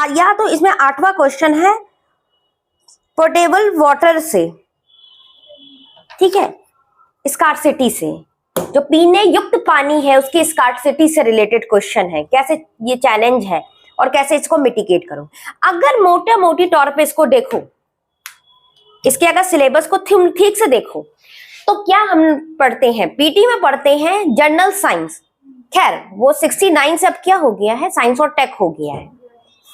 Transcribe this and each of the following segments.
या तो इसमें 8वां क्वेश्चन है पोर्टेबल वाटर से, ठीक है, स्कार्सिटी से, जो पीने युक्त पानी है उसकी स्कार्सिटी से रिलेटेड क्वेश्चन है, कैसे ये चैलेंज है और कैसे इसको मिटिगेट करो। अगर मोटा मोटी तौर पे इसको देखो, इसके अगर सिलेबस को ठीक से देखो, तो क्या हम पढ़ते हैं, पीटी में पढ़ते हैं जनरल साइंस, खैर वो 69 से अब क्या हो गया है, साइंस और टेक हो गया है।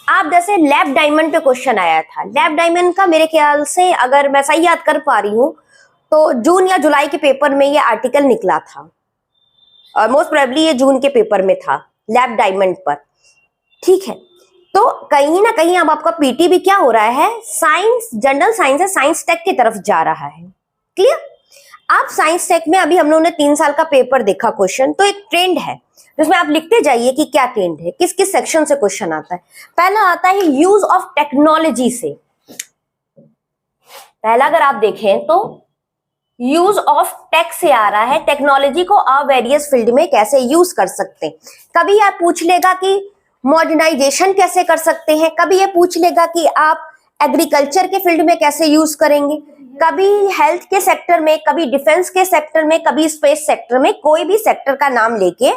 आप जैसे लैब डायमंड पे क्वेश्चन आया था, लैब डायमंड का मेरे ख्याल से अगर मैं सही याद कर पा रही हूँ तो जून या जुलाई के पेपर में ये आर्टिकल निकला था, और मोस्ट प्रोबेबली ये जून के पेपर में था लैब डायमंड पर, ठीक है। तो कहीं ना कहीं अब आपका पीटी भी क्या हो रहा है, साइंस, जनरल साइंस है, साइंस टेक की तरफ जा रहा है, क्लियर। आप साइंस टेक में अभी हम लोगों ने 3 साल का पेपर देखा क्वेश्चन, तो एक ट्रेंड है जिसमें आप लिखते जाइए कि क्या ट्रेंड है, किस किस सेक्शन से क्वेश्चन आता है। पहला आता है यूज ऑफ टेक्नोलॉजी से, पहला अगर आप देखें तो यूज ऑफ टेक से आ रहा है, टेक्नोलॉजी को आप वेरियस फील्ड में कैसे यूज कर सकते हैं। कभी आप पूछ लेगा कि मॉडर्नाइजेशन कैसे कर सकते हैं, कभी ये पूछ लेगा कि आप एग्रीकल्चर के फील्ड में कैसे यूज करेंगे, कभी हेल्थ के सेक्टर में, कभी डिफेंस के सेक्टर में, कभी स्पेस सेक्टर में, कोई भी सेक्टर का नाम लेके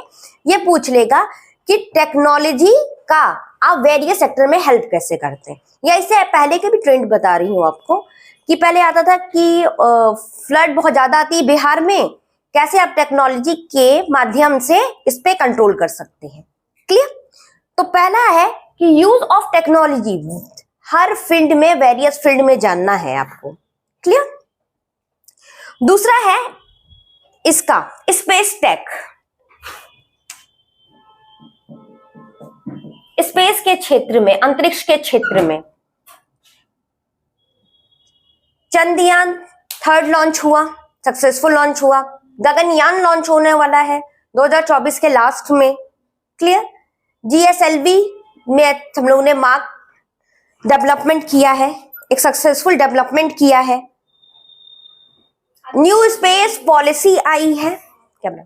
ये पूछ लेगा कि टेक्नोलॉजी का आप वेरियस सेक्टर में हेल्प कैसे करते हैं। या इससे पहले के भी ट्रेंड बता रही हूँ आपको कि पहले आता था कि फ्लड बहुत ज्यादा आती है बिहार में, कैसे आप टेक्नोलॉजी के माध्यम से इस पे कंट्रोल कर सकते हैं, क्लियर। तो पहला है कि use of technology, her field में, वेरियस फील्ड में जानना है आपको, क्लियर। दूसरा है इसका स्पेस टेक, स्पेस के क्षेत्र में, अंतरिक्ष के क्षेत्र में चंद्रयान 3 लॉन्च हुआ, सक्सेसफुल लॉन्च हुआ, गगनयान लॉन्च होने वाला है 2024 के लास्ट में, क्लियर। जीएसएलवी में हम लोगों ने मार्क डेवलपमेंट किया है, एक सक्सेसफुल डेवलपमेंट किया है। न्यू स्पेस पॉलिसी आई है, क्या बोला,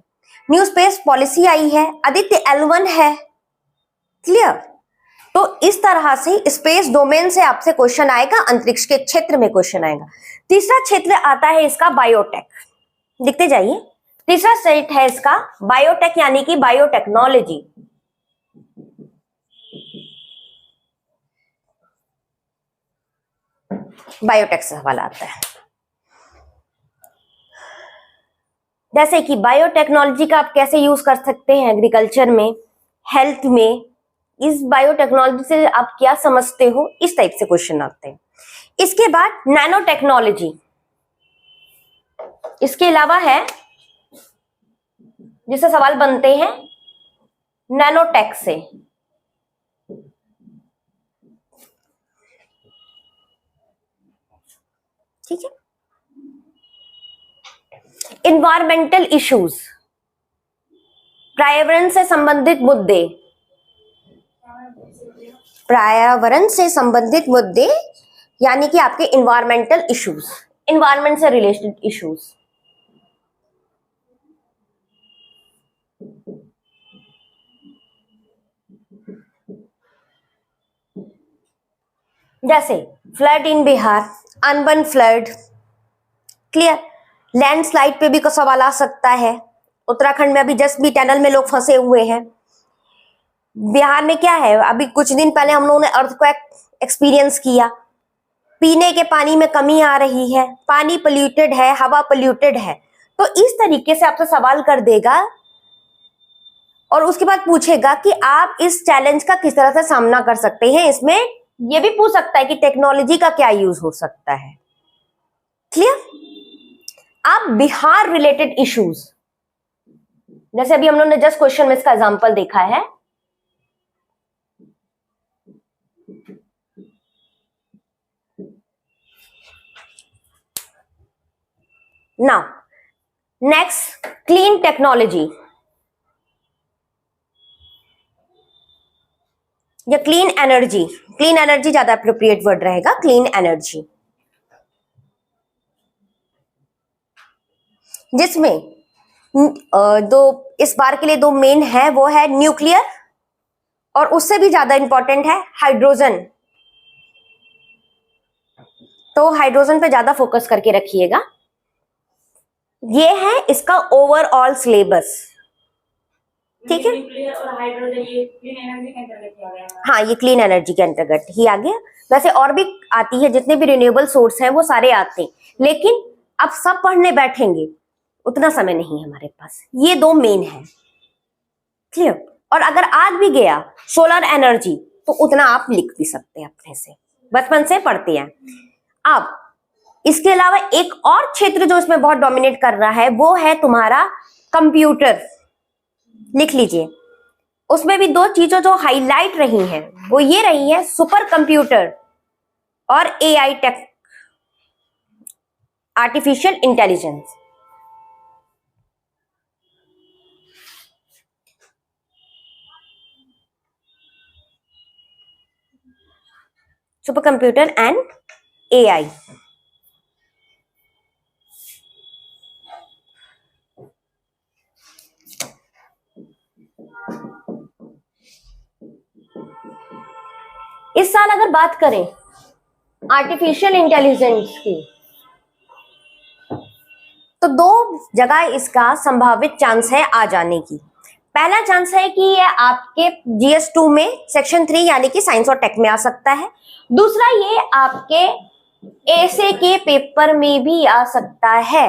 न्यू स्पेस पॉलिसी आई है, आदित्य L1 है, क्लियर। तो इस तरह से स्पेस डोमेन से आपसे क्वेश्चन आएगा, अंतरिक्ष के क्षेत्र में क्वेश्चन आएगा। तीसरा क्षेत्र आता है इसका बायोटेक, लिखते जाइए। तीसरा सेट है इसका बायोटेक, यानी कि बायोटेक्नोलॉजी। बायोटेक से सवाल आता है, जैसे कि बायोटेक्नोलॉजी का आप कैसे यूज कर सकते हैं एग्रीकल्चर में, हेल्थ में, इस बायोटेक्नोलॉजी से आप क्या समझते हो, इस टाइप से क्वेश्चन आते हैं। इसके बाद नैनो टेक्नोलॉजी, इसके अलावा है जिससे सवाल बनते हैं नैनोटेक से, ठीक है। इन्वायरमेंटल इश्यूज, पर्यावरण से संबंधित मुद्दे, पर्यावरण से संबंधित मुद्दे यानी कि आपके इन्वायरमेंटल इश्यूज, इन्वायरमेंट से रिलेटेड इश्यूज। जैसे फ्लड इन बिहार, अनबन फ्लड, क्लियर। लैंडस्लाइड पे भी को सवाल आ सकता है, उत्तराखंड में अभी जस्ट भी टनल में लोग फंसे हुए हैं। बिहार में क्या है, अभी कुछ दिन पहले हम लोगों ने अर्थक्वेक एक्सपीरियंस किया, पीने के पानी में कमी आ रही है, पानी पोल्यूटेड है, हवा पोल्यूटेड है। तो इस तरीके से आपसे सवाल कर देगा और उसके बाद पूछेगा कि आप इस चैलेंज का किस तरह से सामना कर सकते हैं। इसमें यह भी पूछ सकता है कि टेक्नोलॉजी का क्या यूज हो सकता है, क्लियर। आप बिहार रिलेटेड इश्यूज, जैसे अभी हम लोगों ने जस्ट क्वेश्चन में इसका एग्जांपल देखा है, नाउ नेक्स्ट क्लीन टेक्नोलॉजी या क्लीन एनर्जी, क्लीन एनर्जी ज्यादा अप्रोप्रिएट वर्ड रहेगा, क्लीन एनर्जी, जिसमें दो इस बार के लिए दो मेन है, वो है न्यूक्लियर और उससे भी ज्यादा इंपॉर्टेंट है हाइड्रोजन। तो हाइड्रोजन पे ज्यादा फोकस करके रखिएगा। ये है इसका ओवरऑल सिलेबस, ठीक है। और हाइड्रोजन ये क्लीन एनर्जी के अंतर्गत आ गया। हाँ, ये क्लीन एनर्जी के अंतर्गत ही आ गया। वैसे और भी आती है, जितने भी रिन्यूएबल सोर्स हैं वो सारे आते हैं, लेकिन अब सब पढ़ने बैठेंगे उतना समय नहीं है हमारे पास। ये दो मेन है, क्लियर। और अगर आज भी गया सोलर एनर्जी तो उतना आप लिख भी सकते हैं अपने से, बचपन से पढ़ते हैं। अब इसके अलावा एक और क्षेत्र जो इसमें बहुत डोमिनेट कर रहा है वो है तुम्हारा कंप्यूटर। लिख लीजिए, उसमें भी दो चीजें जो हाईलाइट रही हैं वो ये रही है, सुपर कंप्यूटर और AI tech, artificial intelligence. Super computer and AI. इस साल अगर बात करें आर्टिफिशियल इंटेलिजेंस की, तो दो जगह इसका संभावित चांस है आ जाने की। पहला चांस है कि ये आपके GS2 में सेक्शन 3 यानी कि साइंस और टेक में आ सकता है। दूसरा, ये आपके एसे के पेपर में भी आ सकता है।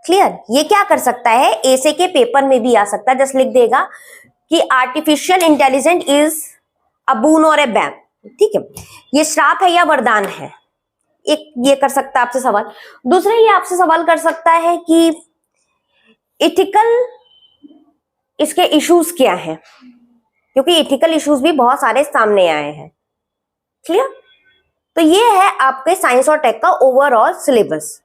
क्लियर, ये क्या कर सकता है, एसे के पेपर में भी आ सकता है। जस्ट लिख देगा कि आर्टिफिशियल इंटेलिजेंस इज अ बून और ए बैन, ठीक है। ये श्राप है या वरदान है, एक ये कर सकता है आपसे सवाल। दूसरा, ये आपसे सवाल कर सकता है कि इथिकल इसके इश्यूज क्या हैं, क्योंकि इथिकल इश्यूज भी बहुत सारे सामने आए हैं। क्लियर, तो ये है आपके साइंस और टेक का ओवरऑल सिलेबस।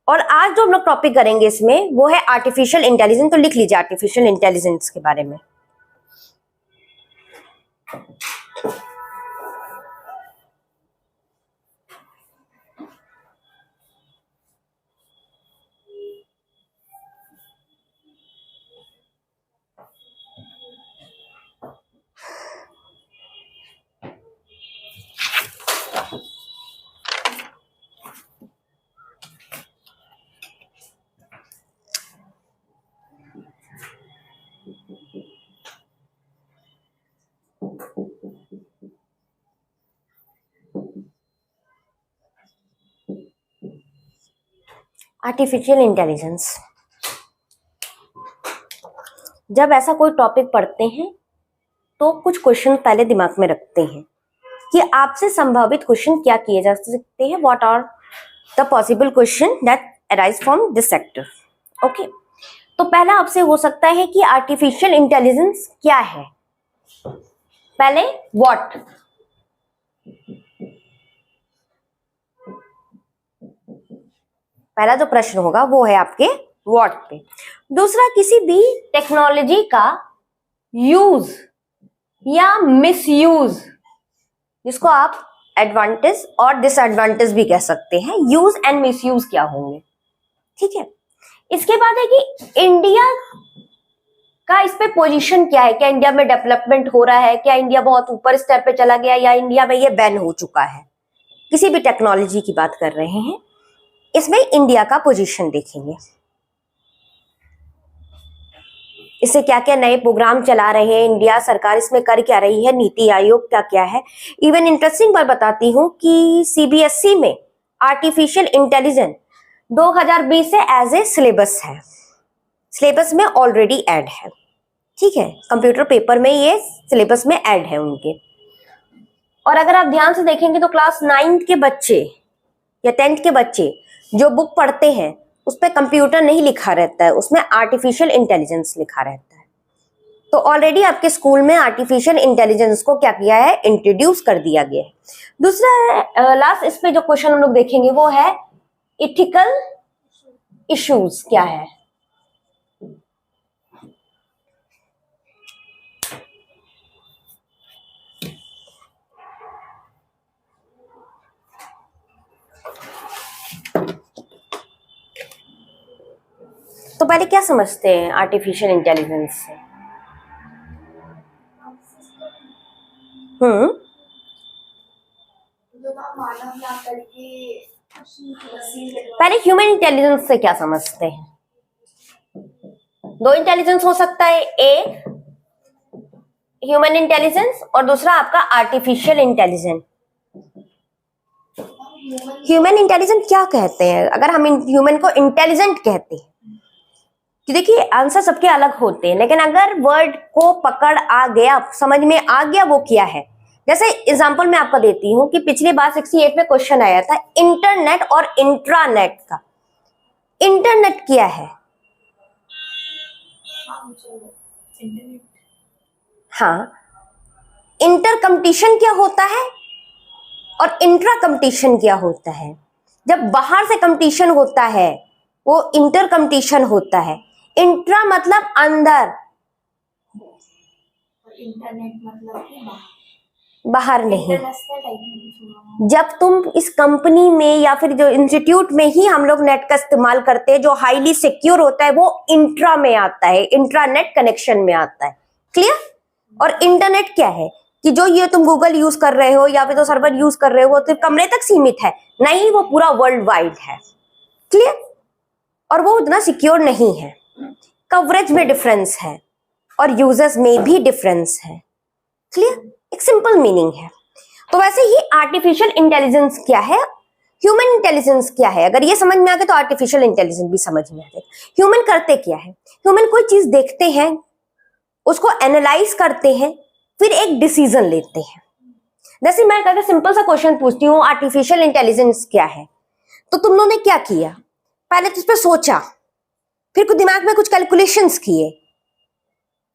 और आज जो हम लोग टॉपिक करेंगे इसमें वो है आर्टिफिशियल इंटेलिजेंस। तो लिख लीजिए आर्टिफिशियल इंटेलिजेंस के बारे में। आर्टिफिशियल इंटेलिजेंस, जब ऐसा कोई टॉपिक पढ़ते हैं तो कुछ क्वेश्चन पहले दिमाग में रखते हैं कि आपसे संभावित क्वेश्चन क्या किए जा सकते हैं, what are the possible question that arise from this sector. Okay, तो पहला आपसे हो सकता है कि आर्टिफिशियल इंटेलिजेंस क्या है। पहले व्हाट, पहला जो प्रश्न होगा वो है आपके व्हाट पे। दूसरा, किसी भी टेक्नोलॉजी का यूज या मिसयूज, जिसको आप एडवांटेज और डिसएडवांटेज भी कह सकते हैं, यूज एंड मिसयूज क्या होंगे, ठीक है। इसके बाद है कि इंडिया का इस पे पोजीशन क्या है, क्या इंडिया में डेवलपमेंट हो रहा है, क्या इंडिया बहुत ऊपर स्तर पे चला गया, या इंडिया में ये बैन हो चुका है। किसी भी टेक्नोलॉजी की बात कर रहे हैं, इसमें इंडिया का पोजीशन देखेंगे, इससे क्या क्या नए प्रोग्राम चला रहे हैं, इंडिया सरकार इसमें कर क्या रही है, नीति आयोग का क्या है। इवन इंटरेस्टिंग बात बताती हूँ कि CBSE में आर्टिफिशियल इंटेलिजेंस 2020 से एज ए सिलेबस है, सिलेबस में ऑलरेडी ऐड है, ठीक है। कंप्यूटर पेपर में ये सिलेबस में ऐड है उनके। और अगर आप ध्यान से देखेंगे तो क्लास 9 के बच्चे या 10th के बच्चे जो बुक पढ़ते हैं उस पर कंप्यूटर नहीं लिखा रहता है, उसमें आर्टिफिशियल इंटेलिजेंस लिखा रहता है। तो ऑलरेडी आपके स्कूल में आर्टिफिशियल इंटेलिजेंस को क्या किया है, इंट्रोड्यूस कर दिया गया है। दूसरा लास्ट इस पे जो क्वेश्चन हम लोग देखेंगे वो है इथिकल इश्यूज क्या है। तो पहले क्या समझते हैं आर्टिफिशियल इंटेलिजेंस से। पहले ह्यूमन इंटेलिजेंस से क्या समझते हैं? दो इंटेलिजेंस हो सकता है, एक ह्यूमन इंटेलिजेंस और दूसरा आपका आर्टिफिशियल इंटेलिजेंस। ह्यूमन इंटेलिजेंस क्या कहते हैं? अगर हम ह्यूमन को इंटेलिजेंट कहते हैं कि देखिए आंसर सबके अलग होते हैं, लेकिन अगर वर्ड को पकड़ आ गया, समझ में आ गया वो क्या है। जैसे एग्जांपल मैं आपको देती हूं कि पिछली बार 68 में क्वेश्चन आया था इंटरनेट और इंट्रानेट का। इंटरनेट क्या है? हाँ, इंटर कंपटीशन क्या होता है और इंट्रा कंपटीशन क्या होता है? जब बाहर से कंपटीशन होता है वो इंटर कंपटीशन होता है। इंट्रा मतलब अंदर, इंटरनेट मतलब बाहर नहीं। जब तुम इस कंपनी में या फिर जो इंस्टीट्यूट में ही हम लोग नेट का इस्तेमाल करते हैं, जो हाईली सिक्योर होता है वो इंट्रा में आता है, इंट्रानेट कनेक्शन में आता है। क्लियर? और इंटरनेट क्या है कि जो ये तुम गूगल यूज कर रहे हो या फिर तो सर्वर यूज कर रहे हो वो सिर्फ कमरे तक सीमित है, नहीं, वो पूरा वर्ल्ड वाइड है। क्लियर? और वो उतना सिक्योर नहीं है। कवरेज में डिफरेंस है और यूजर्स में भी डिफरेंस है। क्लियर? एक सिंपल मीनिंग है। तो वैसे ही आर्टिफिशियल इंटेलिजेंस क्या है, ह्यूमन इंटेलिजेंस क्या है, अगर ये समझ में आ गया तो आर्टिफिशियल इंटेलिजेंस भी समझ में आ गया। ह्यूमन करते क्या है? ह्यूमन कोई चीज देखते हैं, उसको एनालाइज करते हैं, फिर एक डिसीजन लेते हैं। जैसे मैं कहते सिंपल सा क्वेश्चन पूछती हूँ आर्टिफिशियल इंटेलिजेंस क्या है, तो तुम लोगों ने क्या किया? पहले तो उस पर सोचा, फिर कुछ दिमाग में कुछ कैलकुलेशंस किए,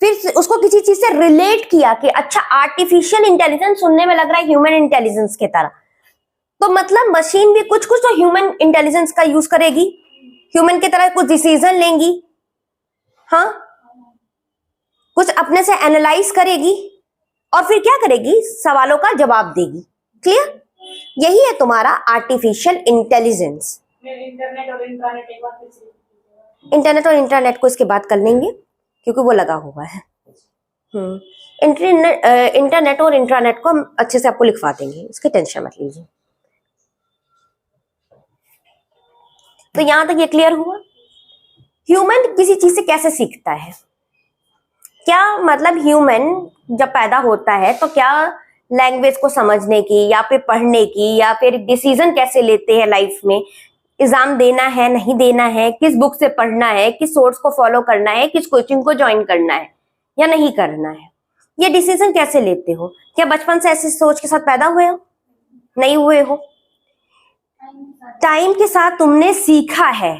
फिर उसको किसी चीज से रिलेट किया कि अच्छा आर्टिफिशियल इंटेलिजेंस सुनने में लग रहा है ह्यूमन इंटेलिजेंस की तरह, तो मतलब मशीन भी कुछ कुछ तो ह्यूमन इंटेलिजेंस का यूज करेगी, ह्यूमन की तरह कुछ डिसीजन लेंगी, हाँ, कुछ अपने से एनालाइज करेगी और फिर क्या करेगी? सवालों का जवाब देगी। क्लियर? यही है तुम्हारा आर्टिफिशियल इंटेलिजेंस। इंटरनेट और इंटरनेट को इसके बाद कर लेंगे क्योंकि वो लगा हुआ है। इंटरनेट और इंट्रानेट को हम अच्छे से आपको लिखवा देंगे, इसकी टेंशन मत लीजिए। तो यहां तक ये क्लियर हुआ? ह्यूमन किसी चीज से कैसे सीखता है? क्या मतलब ह्यूमन जब पैदा होता है तो क्या लैंग्वेज को समझने की या फिर पढ़ने की या फिर डिसीजन कैसे लेते हैं लाइफ में, एग्जाम देना है नहीं देना है, किस बुक से पढ़ना है, किस सोर्स को फॉलो करना है, किस कोचिंग को ज्वाइन करना है या नहीं करना है, ये डिसीजन कैसे लेते हो? क्या बचपन से ऐसी सोच के साथ पैदा हुए हो? नहीं हुए हो। टाइम के साथ तुमने सीखा है,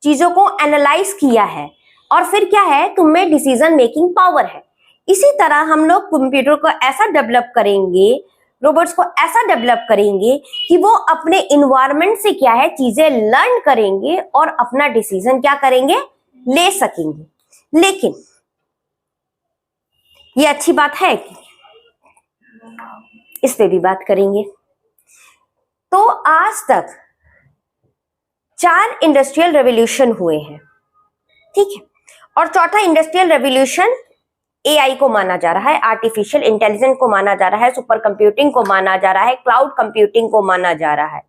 चीजों को एनालाइज किया है और फिर क्या है, तुम्हें डिसीजन मेकिंग पावर है। इसी तरह हम लोग कंप्यूटर को ऐसा डेवलप करेंगे, रोबोट्स को ऐसा डेवलप करेंगे कि वो अपने इन्वायरमेंट से क्या है चीजें लर्न करेंगे और अपना डिसीजन क्या करेंगे? ले सकेंगे। लेकिन ये अच्छी बात है कि इस पे भी बात करेंगे। तो आज तक 4 इंडस्ट्रियल रेवोल्यूशन हुए हैं, ठीक है, और चौथा इंडस्ट्रियल रेवोल्यूशन एआई को माना जा रहा है, आर्टिफिशियल इंटेलिजेंस को माना जा रहा है, सुपर कंप्यूटिंग को माना जा रहा है, क्लाउड कंप्यूटिंग को माना जा रहा है।